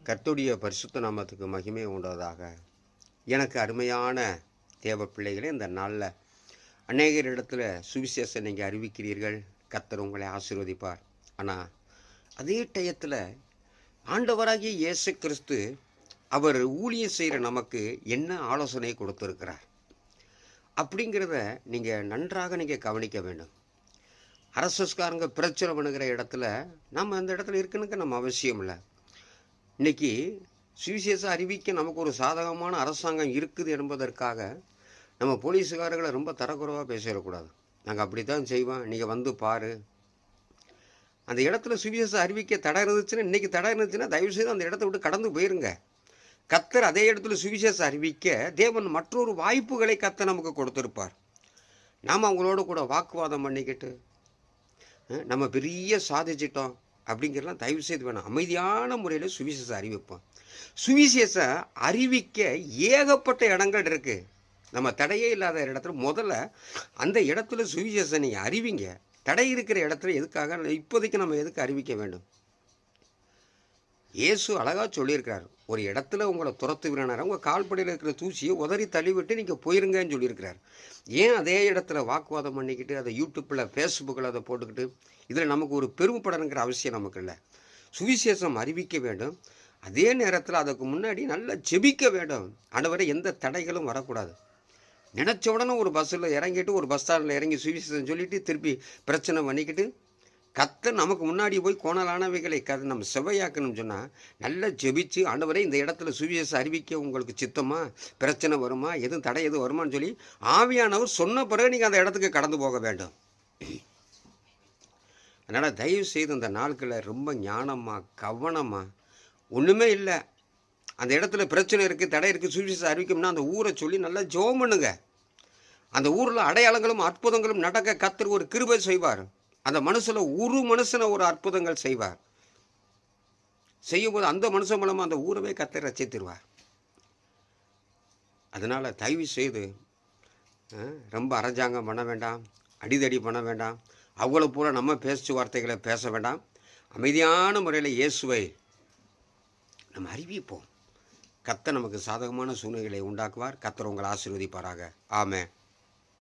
கர்த்தருடைய பரிசுத்த நாமத்துக்கு மகிமை உண்டதாக. எனக்கு அருமையான தேவ பிள்ளைகளே, இந்த நாளில் அநேகர் இடத்துல சுவிசேஷம் நீங்கள் அறிவிக்கிறீர்கள். கர்த்தர் உங்களை ஆசீர்வதிப்பார். ஆனால் அதே டயத்தில் ஆண்டவராகிய இயேசு கிறிஸ்து அவர் ஊழியம் செய்கிற நமக்கு என்ன ஆலோசனை கொடுத்துருக்கிறார் அப்படிங்கிறத நீங்கள் நன்றாக நீங்கள் கவனிக்க வேண்டும். அரசுக்காரங்க பிரச்சனை பண்ணுகிற இடத்துல நம்ம அந்த இடத்துல இருக்கணுங்க நம்ம அவசியம் இல்லை. இன்றைக்கி சுவிசேஷம் அறிவிக்க நமக்கு ஒரு சாதகமான அரசாங்கம் இருக்குது என்பதற்காக நம்ம போலீஸுக்காரர்களை ரொம்ப தரக்குறைவாக பேசிடக்கூடாது. நாங்கள் அப்படி தான் செய்வோம், நீங்கள் வந்து பாரு. அந்த இடத்துல சுவிசேஷம் அறிவிக்க தடை இருந்துச்சுன்னா, இன்றைக்கி தடை இருந்துச்சுன்னா தயவுசெய்து அந்த இடத்த விட்டு கடந்து போயிருங்க. கர்த்தர் அதே இடத்துல சுவிசேஷம் அறிவிக்க தேவன் மற்றொரு வாய்ப்புகளை கர்த்தர் நமக்கு கொடுத்துருப்பார். நாம் அவங்களோட கூட வாக்குவாதம் பண்ணிக்கிட்டு நம்ம பெரிய சாதிச்சிட்டோம் அப்படிங்கிறலாம் தயவு செய்து வேணாம். அமைதியான முறையில் சுவிசேஷம் அறிவிப்போம். சுவிசேஷம் அறிவிக்க ஏகப்பட்ட இடங்கள் இருக்குது. நம்ம தடையே இல்லாத இடத்துல முதல்ல அந்த இடத்துல சுவிசேஷம் நீங்கள் அறிவிங்க. தடை இருக்கிற இடத்துல எதுக்காக இப்போதைக்கு நம்ம எதுக்கு அறிவிக்க வேண்டும்? இயேசு அழகாக சொல்லியிருக்கிறார். ஒரு இடத்துல உங்களை துரத்துவினார், உங்கள் கால்படியில் இருக்கிற தூசியை உதறி தள்ளிவிட்டு நீங்கள் போயிருங்கன்னு சொல்லியிருக்கிறார். ஏன் அதே இடத்துல வாக்குவாதம் பண்ணிக்கிட்டு அதை யூடியூப்பில் ஃபேஸ்புக்கில் அதை போட்டுக்கிட்டு இதில் நமக்கு ஒரு பெருமைப்படணுங்கிற அவசியம் நமக்கு இல்லை. சுவிசேஷம் அறிவிக்க வேண்டும். அதே நேரத்தில் அதுக்கு முன்னாடி நல்லா ஜெபிக்க வேண்டும். ஆண்டவரே எந்த தடைகளும் வரக்கூடாது. நினச்ச உடனே ஒரு பஸ்ஸில் இறங்கிட்டு ஒரு பஸ் ஸ்டாண்டில் இறங்கி சுவிசேஷம் சொல்லிவிட்டு திருப்பி பிரச்சனை பண்ணிக்கிட்டு கர்த்தர் நமக்கு முன்னாடி போய் கோணலானவைகளை நம்ம செவ்வையாக்கணும்னு சொன்னால் நல்லா ஜெபிச்சு, ஆண்டவரே இந்த இடத்துல சுவிசேஷம் அறிவிக்க உங்களுக்கு சித்தமா, பிரச்சனை வருமா, எதுவும் தடை எதுவும் வருமானு சொல்லி ஆவியானவர் சொன்ன பிறகு நீங்கள் அந்த இடத்துக்கு கடந்து போக வேண்டும். அதனால் தயவு செய்து அந்த நாட்களில் ரொம்ப ஞானமாக கவனமாக, ஒன்றுமே இல்லை அந்த இடத்துல பிரச்சனை இருக்குது, தடை இருக்குது, சுவிசேஷம் அறிவிக்கும்னா அந்த ஊரை சொல்லி நல்லா ஜெபம் பண்ணுங்க. அந்த ஊரில் அடையாளங்களும் அற்புதங்களும் நடக்க கர்த்தர் ஒரு கிருபை செய்வார். அந்த மனுஷனை ஒரு அற்புதங்கள் செய்வார். செய்யும்போது அந்த மனுஷன் மூலமாக அந்த ஊரவே கர்த்தர் ரட்சித்திருவார். அதனால் தயவு செய்து ரொம்ப அரசாங்கம் பண்ண வேண்டாம், அடிதடி பண்ண வேண்டாம், அவ்வளோ பூரா நம்ம வார்த்தைகளை பேச வேண்டாம். அமைதியான முறையில் இயேசுவை நம்ம அறிவிப்போம். கர்த்தர் நமக்கு சாதகமான சூழ்நிலைகளை உண்டாக்குவார். கர்த்தர் உங்களை ஆசீர்வதிப்பாராக. ஆமென்.